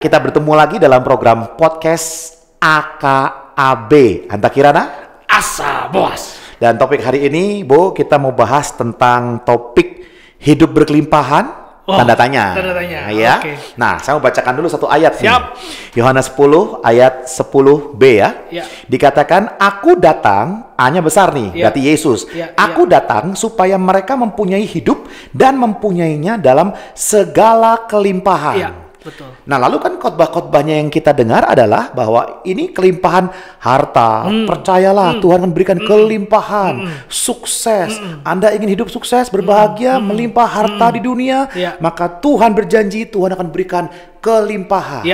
Kita bertemu lagi dalam program podcast AKAB. Anta Kirana? Asa bos. Dan topik hari ini, Bo, kita mau bahas tentang topik hidup berkelimpahan. Tanda tanya. Tanda tanya. Ya. Okay. Nah, saya mau bacakan dulu satu ayat. Siap. Nih. Yohanes 10 ayat 10b ya. Dikatakan, aku datang, A-nya besar nih, berarti Yesus. Aku datang supaya mereka mempunyai hidup dan mempunyainya dalam segala kelimpahan. Betul. Nah, lalu kan khotbah-khotbahnya yang kita dengar adalah bahwa ini kelimpahan harta. Percayalah, Tuhan akan berikan kelimpahan, sukses. Anda ingin hidup sukses, berbahagia, melimpah harta di dunia, maka Tuhan berjanji Tuhan akan berikan kelimpahan.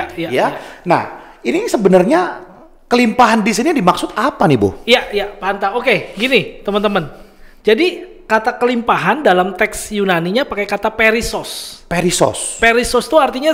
Nah, ini sebenarnya kelimpahan di sini dimaksud apa nih, Bu? Iya, Pak Anta. Oke, gini, teman-teman. Jadi kata kelimpahan dalam teks Yunaninya pakai kata perisos. Perisos itu artinya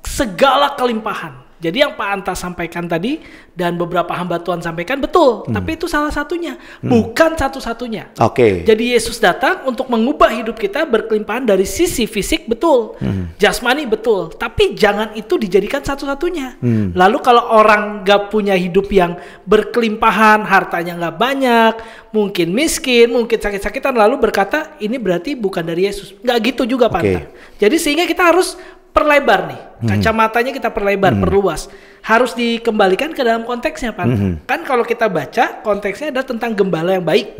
segala kelimpahan. Jadi yang Pak Anta sampaikan tadi dan beberapa hamba Tuhan sampaikan betul, tapi itu salah satunya, bukan satu-satunya. Jadi Yesus datang untuk mengubah hidup kita berkelimpahan dari sisi fisik, betul, jasmani, betul, tapi jangan itu dijadikan satu-satunya. Lalu kalau orang gak punya hidup yang berkelimpahan, hartanya gak banyak, mungkin miskin, mungkin sakit-sakitan, lalu berkata ini berarti bukan dari Yesus. Gak gitu juga Pak Anta. Jadi sehingga kita harus perlebar nih, kacamatanya kita perlebar, perluas. Harus dikembalikan ke dalam konteksnya, Pak. Kan kalau kita baca, konteksnya adalah tentang gembala yang baik.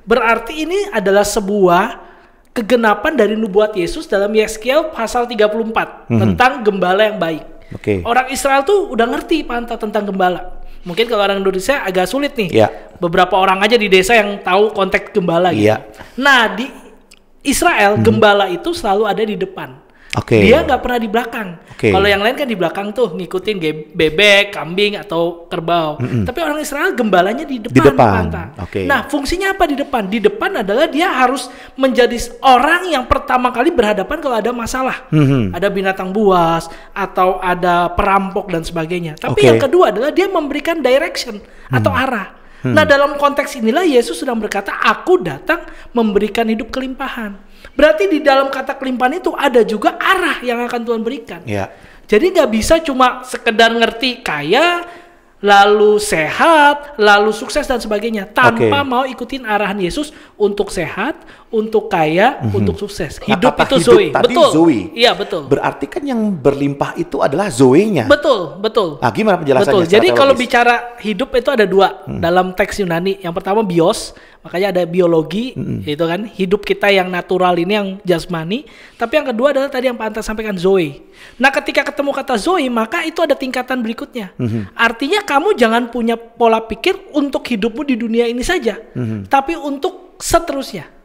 Berarti ini adalah sebuah kegenapan dari nubuat Yesus dalam Yeskiel pasal 34 tentang gembala yang baik. Orang Israel tuh udah ngerti, Pak Anta, tentang gembala. Mungkin kalau orang Indonesia agak sulit nih. Beberapa orang aja di desa yang tahu konteks gembala gitu. Nah, di Israel gembala itu selalu ada di depan. Dia nggak pernah di belakang. Kalau yang lain kan di belakang tuh ngikutin bebek, kambing atau kerbau. Tapi orang Israel gembalanya di depan. Nah, fungsinya apa di depan? Di depan adalah dia harus menjadi orang yang pertama kali berhadapan kalau ada masalah. Ada binatang buas atau ada perampok dan sebagainya. Tapi yang kedua adalah dia memberikan direction atau arah. Nah, dalam konteks inilah Yesus sedang berkata, aku datang memberikan hidup kelimpahan. Berarti di dalam kata kelimpahan itu ada juga arah yang akan Tuhan berikan. Jadi gak bisa cuma sekedar ngerti kaya, lalu sehat, lalu sukses dan sebagainya, tanpa mau ikutin arahan Yesus untuk sehat, untuk kaya, untuk sukses. Hidup itu Zoe. Betul. Iya, betul. Berarti kan yang berlimpah itu adalah Zoe-nya. Betul. Nah, gimana penjelasannya? Jadi kalau bicara hidup itu ada dua dalam teks Yunani. Yang pertama bios, makanya ada biologi, itu kan hidup kita yang natural ini yang jasmani. Tapi yang kedua adalah tadi yang Pak Anta sampaikan, Zoe. Nah, ketika ketemu kata Zoe, maka itu ada tingkatan berikutnya. Artinya kamu jangan punya pola pikir untuk hidupmu di dunia ini saja, tapi untuk seterusnya.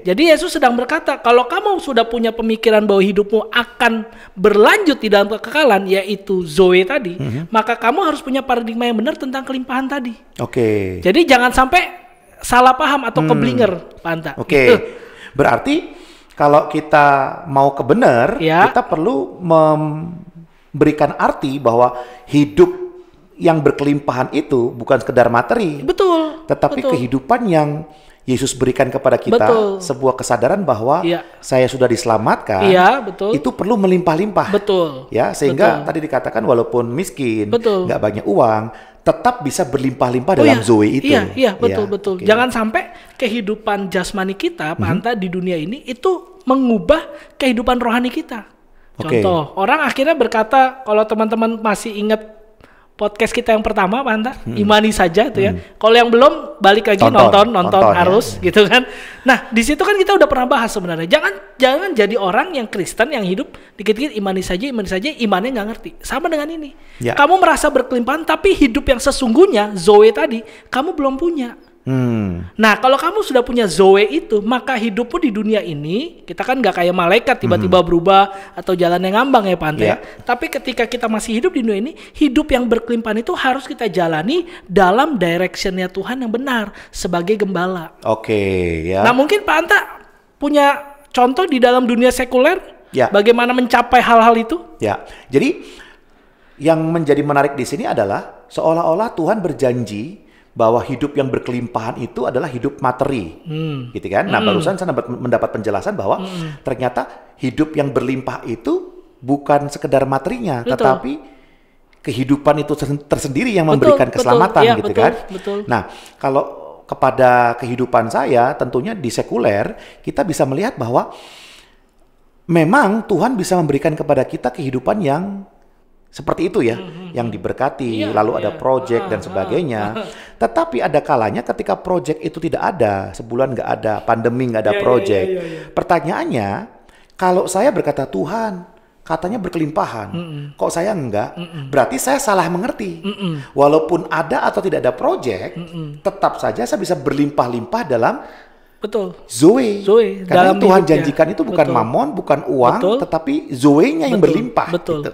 Jadi Yesus sedang berkata, kalau kamu sudah punya pemikiran bahwa hidupmu akan berlanjut di dalam kekekalan, yaitu Zoe tadi, maka kamu harus punya paradigma yang benar tentang kelimpahan tadi. Jadi jangan sampai salah paham atau keblinger, Pak Anta. Berarti kalau kita mau kebenar, kita perlu memberikan arti bahwa hidup yang berkelimpahan itu bukan sekedar materi, tetapi kehidupan yang Yesus berikan kepada kita, sebuah kesadaran bahwa saya sudah diselamatkan, itu perlu melimpah-limpah. Sehingga tadi dikatakan walaupun miskin, nggak banyak uang, tetap bisa berlimpah-limpah dalam Zoe itu. Betul. Jangan sampai kehidupan jasmani kita, Pak Anta, di dunia ini itu mengubah kehidupan rohani kita. Contoh, orang akhirnya berkata, kalau teman-teman masih ingat podcast kita yang pertama, Pak Anta, imani saja tuh ya. Kalau yang belum, balik lagi nonton harus gitu kan. Nah, di situ kan kita udah pernah bahas sebenarnya. Jangan jadi orang yang Kristen yang hidup dikit-dikit imani saja, imannya nggak ngerti. Sama dengan ini. Kamu merasa berkelimpahan, tapi hidup yang sesungguhnya Zoe tadi kamu belum punya. Nah, kalau kamu sudah punya Zoe itu, maka hidupmu di dunia ini, kita kan nggak kayak malaikat tiba-tiba berubah atau jalan yang ngambang ya Pak Anta. Tapi ketika kita masih hidup di dunia ini, hidup yang berkelimpahan itu harus kita jalani dalam directionnya Tuhan yang benar sebagai gembala. Nah, mungkin Pak Anta punya contoh di dalam dunia sekuler, bagaimana mencapai hal-hal itu? Jadi yang menjadi menarik di sini adalah seolah-olah Tuhan berjanji bahwa hidup yang berkelimpahan itu adalah hidup materi, gitu kan? Nah, barusan saya mendapat penjelasan bahwa ternyata hidup yang berlimpah itu bukan sekedar materinya, Betul. tetapi kehidupan itu tersendiri yang memberikan keselamatan, ya, gitu betul, kan. Betul. Nah, kalau kepada kehidupan saya, tentunya di sekuler, kita bisa melihat bahwa memang Tuhan bisa memberikan kepada kita kehidupan yang seperti itu ya, yang diberkati, lalu ada project dan sebagainya. Tetapi ada kalanya ketika project itu tidak ada, sebulan nggak ada, pandemi nggak ada project. Pertanyaannya, kalau saya berkata Tuhan, katanya berkelimpahan, kok saya enggak? Berarti saya salah mengerti. Walaupun ada atau tidak ada project, tetap saja saya bisa berlimpah-limpah dalam Zoe. Karena dalam Tuhan hidupnya. janjikan itu bukan mamon, bukan uang, tetapi Zoe-nya yang berlimpah. Betul.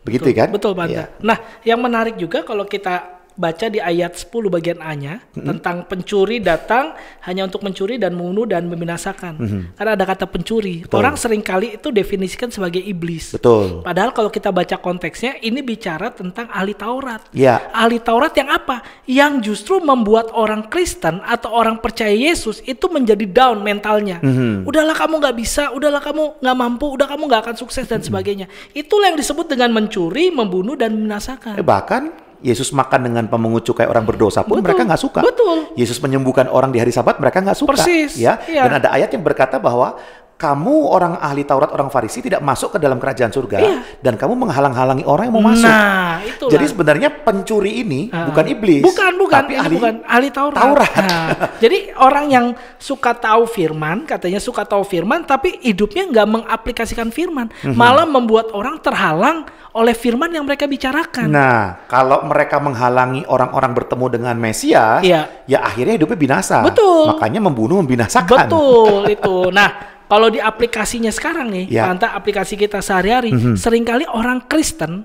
Begitu kan? Betul, Pak. Ya. Nah, yang menarik juga kalau kita baca di ayat 10 bagian A-nya tentang pencuri datang hanya untuk mencuri dan membunuh dan membinasakan. Karena ada kata pencuri. Betul. Orang seringkali itu definisikan sebagai iblis. Betul. Padahal kalau kita baca konteksnya ini bicara tentang ahli Taurat. Ya. Ahli Taurat yang apa? Yang justru membuat orang Kristen atau orang percaya Yesus itu menjadi down mentalnya. Udahlah kamu nggak bisa, udahlah kamu nggak mampu, udah kamu nggak akan sukses dan sebagainya. Itulah yang disebut dengan mencuri, membunuh dan membinasakan. Bahkan Yesus makan dengan pemungut cukai orang berdosa pun mereka nggak suka. Betul. Yesus menyembuhkan orang di hari Sabat mereka nggak suka. Persis. Ya. Iya. Dan ada ayat yang berkata bahwa kamu orang ahli Taurat, orang Farisi tidak masuk ke dalam kerajaan surga dan kamu menghalang-halangi orang yang mau masuk. Nah, itulah. Jadi sebenarnya pencuri ini bukan iblis, bukan, tapi ahli Taurat. Nah, jadi orang yang suka tahu firman, katanya suka tahu firman, tapi hidupnya nggak mengaplikasikan firman, malah membuat orang terhalang oleh firman yang mereka bicarakan. Nah, kalau mereka menghalangi orang-orang bertemu dengan Mesias, ya akhirnya hidupnya binasa. Betul. Makanya membunuh, membinasakan. Betul itu. Nah, kalau di aplikasinya sekarang nih, Panta, aplikasi kita sehari-hari, seringkali orang Kristen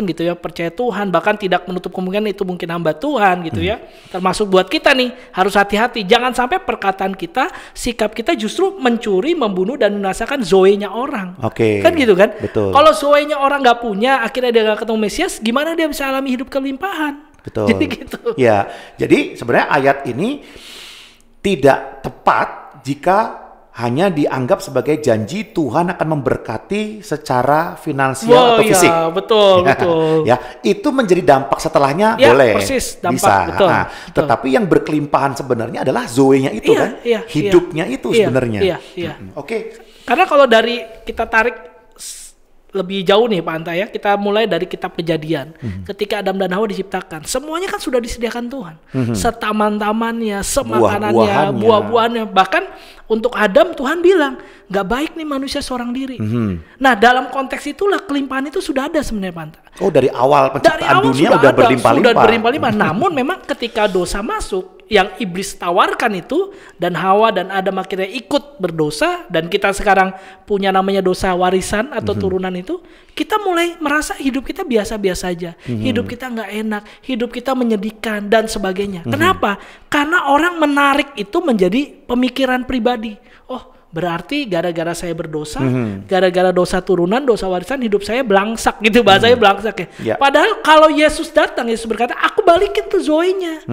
gitu ya, percaya Tuhan, bahkan tidak menutup kemungkinan itu mungkin hamba Tuhan gitu ya. Termasuk buat kita nih, harus hati-hati. Jangan sampai perkataan kita, sikap kita justru mencuri, membunuh, dan membinasakan Zoe-nya orang. Kan gitu kan? Betul. Kalau Zoe-nya orang nggak punya, akhirnya dia nggak ketemu Mesias, gimana dia bisa alami hidup kelimpahan? Betul. Jadi gitu. Ya, jadi sebenarnya ayat ini tidak tepat jika hanya dianggap sebagai janji Tuhan akan memberkati secara finansial atau fisik. Betul. Ya, itu menjadi dampak setelahnya boleh. Persis, dampak, bisa. Betul. Tetapi yang berkelimpahan sebenarnya adalah Zoe-nya itu kan. Hidupnya itu sebenarnya. Oke. Karena kalau dari kita tarik lebih jauh nih Pak Anta ya, kita mulai dari kitab Kejadian. Ketika Adam dan Hawa diciptakan, semuanya kan sudah disediakan Tuhan. Setaman-tamannya, semakanannya, buah-buahannya. Bahkan untuk Adam Tuhan bilang, nggak baik nih manusia seorang diri. Nah, dalam konteks itulah kelimpahan itu sudah ada sebenarnya Pak Anta. Oh, dari awal penciptaan dunia udah berlimpah-limpah. Namun memang ketika dosa masuk, yang iblis tawarkan itu, dan Hawa dan Adam akhirnya ikut berdosa, dan kita sekarang punya namanya dosa warisan atau turunan itu, kita mulai merasa hidup kita biasa-biasa aja, hidup kita nggak enak, hidup kita menyedihkan dan sebagainya. Kenapa? Karena orang menarik itu menjadi pemikiran pribadi. Oh, berarti gara-gara saya berdosa, gara-gara dosa turunan, dosa warisan, hidup saya belangsak gitu, bahasanya belangsak ya. Padahal kalau Yesus datang, Yesus berkata, aku balikin tuh Zoe-nya.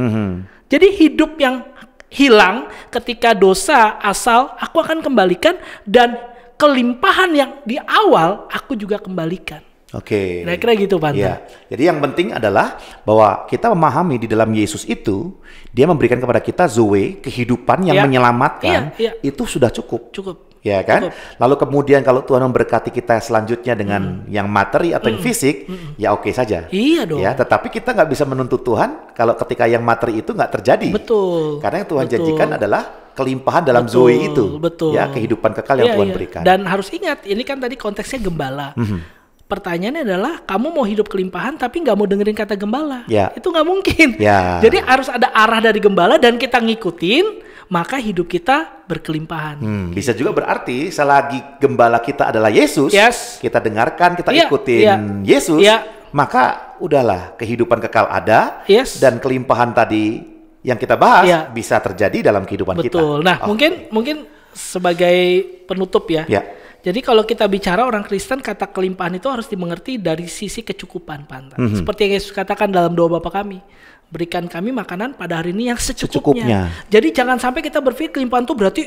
Jadi hidup yang hilang ketika dosa asal, aku akan kembalikan, dan kelimpahan yang di awal, aku juga kembalikan. Kira-kira gitu Pak. Ya. Jadi yang penting adalah bahwa kita memahami di dalam Yesus itu, dia memberikan kepada kita Zoe, kehidupan yang menyelamatkan, itu sudah cukup. Ya kan? Lalu kemudian kalau Tuhan memberkati kita selanjutnya dengan yang materi atau yang fisik, ya oke saja. Iya dong. Ya, tetapi kita nggak bisa menuntut Tuhan kalau ketika yang materi itu nggak terjadi. Betul. Karena yang Tuhan janjikan adalah kelimpahan dalam Zoe itu. Ya, kehidupan kekal yang Tuhan berikan. Dan harus ingat, ini kan tadi konteksnya gembala. Pertanyaannya adalah, kamu mau hidup kelimpahan tapi nggak mau dengerin kata gembala. Itu nggak mungkin. Jadi harus ada arah dari gembala dan kita ngikutin, maka hidup kita berkelimpahan. Bisa juga berarti selagi gembala kita adalah Yesus, kita dengarkan, kita ikutin Yesus, maka udahlah kehidupan kekal ada, dan kelimpahan tadi yang kita bahas bisa terjadi dalam kehidupan kita. Nah, mungkin sebagai penutup ya. Jadi kalau kita bicara orang Kristen, kata kelimpahan itu harus dimengerti dari sisi kecukupan, Pak. Seperti yang Yesus katakan dalam doa Bapa kami. berikan kami makanan pada hari ini yang secukupnya. Jadi jangan sampai kita berpikir kelimpahan itu berarti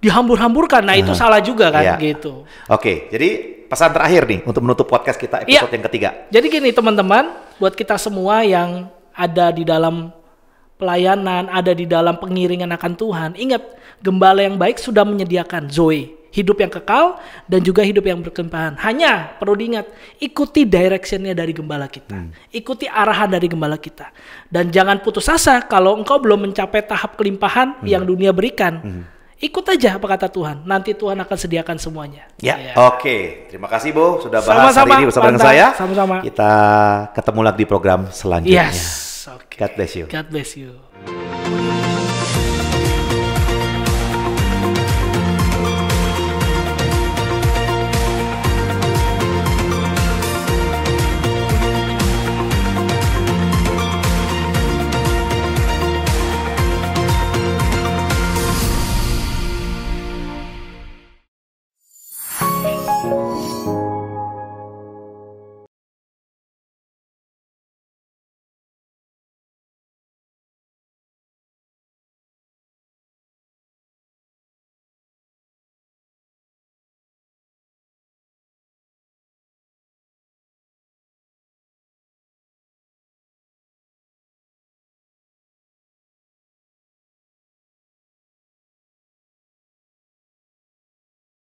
dihambur-hamburkan. Nah, itu salah juga kan gitu. Oke, jadi pesan terakhir nih untuk menutup podcast kita episode yang ketiga. Jadi gini teman-teman, buat kita semua yang ada di dalam pelayanan, ada di dalam pengiringan akan Tuhan, ingat, gembala yang baik sudah menyediakan Zoe, hidup yang kekal dan juga hidup yang berkelimpahan. Hanya perlu diingat, ikuti directionnya dari gembala kita. Ikuti arahan dari gembala kita. Dan jangan putus asa kalau engkau belum mencapai tahap kelimpahan yang dunia berikan. Ikut aja apa kata Tuhan. Nanti Tuhan akan sediakan semuanya. Oke. Terima kasih Bu sudah bahas hari ini bersama dengan saya. Sama-sama. Kita ketemu lagi di program selanjutnya. Yes. Okay. God bless you. God bless you.